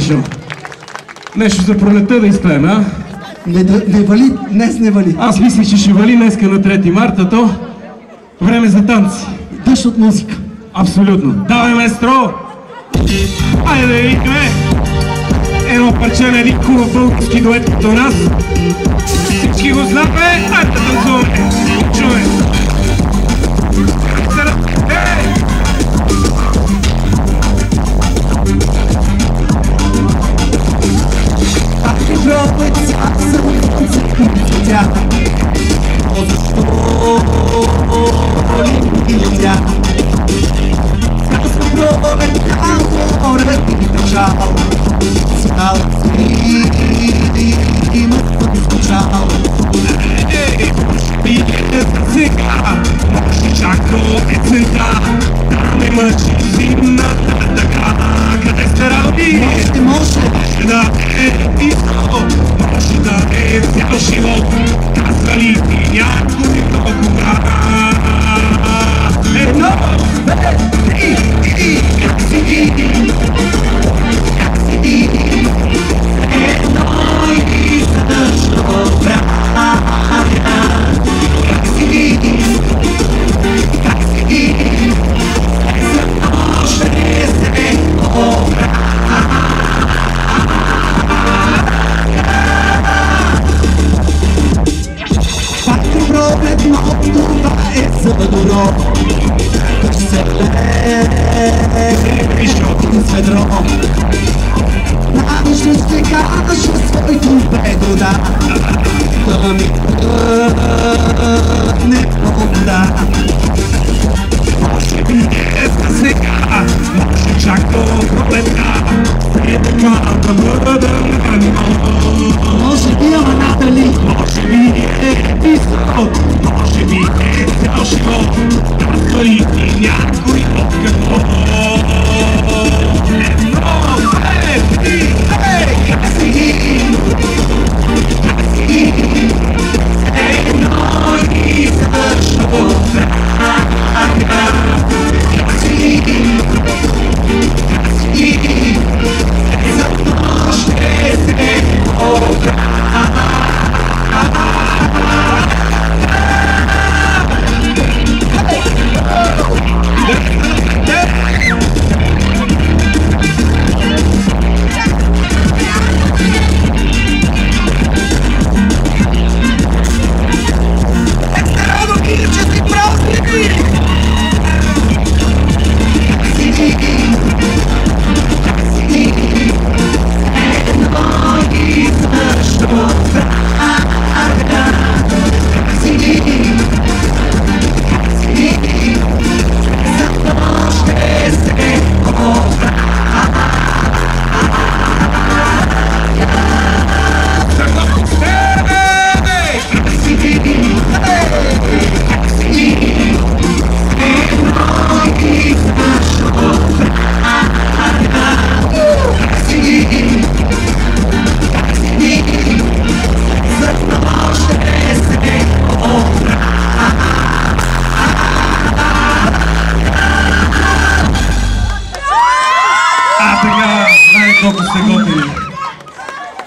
Мишо. Нещо за пролета да изпеем, а? Не вали, днес не вали. Аз мислих, че ще вали днеска на 3 марта, то време за танци. Дъжд от музика. Абсолютно. Давай, маестро! Айде да викаме едно парче на един хубав български дует до нас. Всички го знаме, айде да танцуваме. Чуме! Пробуй цяса, тя. Защо ли нельзя? Цяса пробуй цяса, чал. Цял си ме подскочал. Биде за сега, може чако е цента. Не мъчи зимната така, къде сте работи? Може. Да е искал, може да е цял живот. Казва ли ти някой кога? Едно, две, три, как си едно и също правя. Как си за то ще се оправя. Проблем, но това е за добро. Да се лее с ведро. Навъж ще кажа своето бедо, да. Да ми не вода. Може би е за сега, може чак до пролета. И така да бъдем едно. Може би, ама надали. Може би е писал, може би е цял живот. Казва ли ти някой от какво? Едно, две, три, как си? Едно и също правя. Как си? За то ще се оправя. Колко сте готини.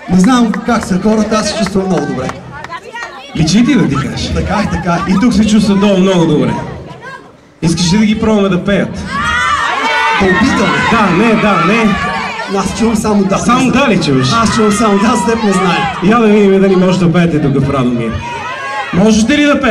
Не знам как са хората, аз се чувствам много добре. Личи ти да ти кажеш? Така и така. И тук се чувства долу много добре. Искаш ли да ги пробваме да пеят? Да опитаме. Да, не. Аз чувам само да. Само да ли чуваш? Аз чувам само да, с теб не знае. Я да видим дали може да пеете тук в Радомир. Можете ли да пеете?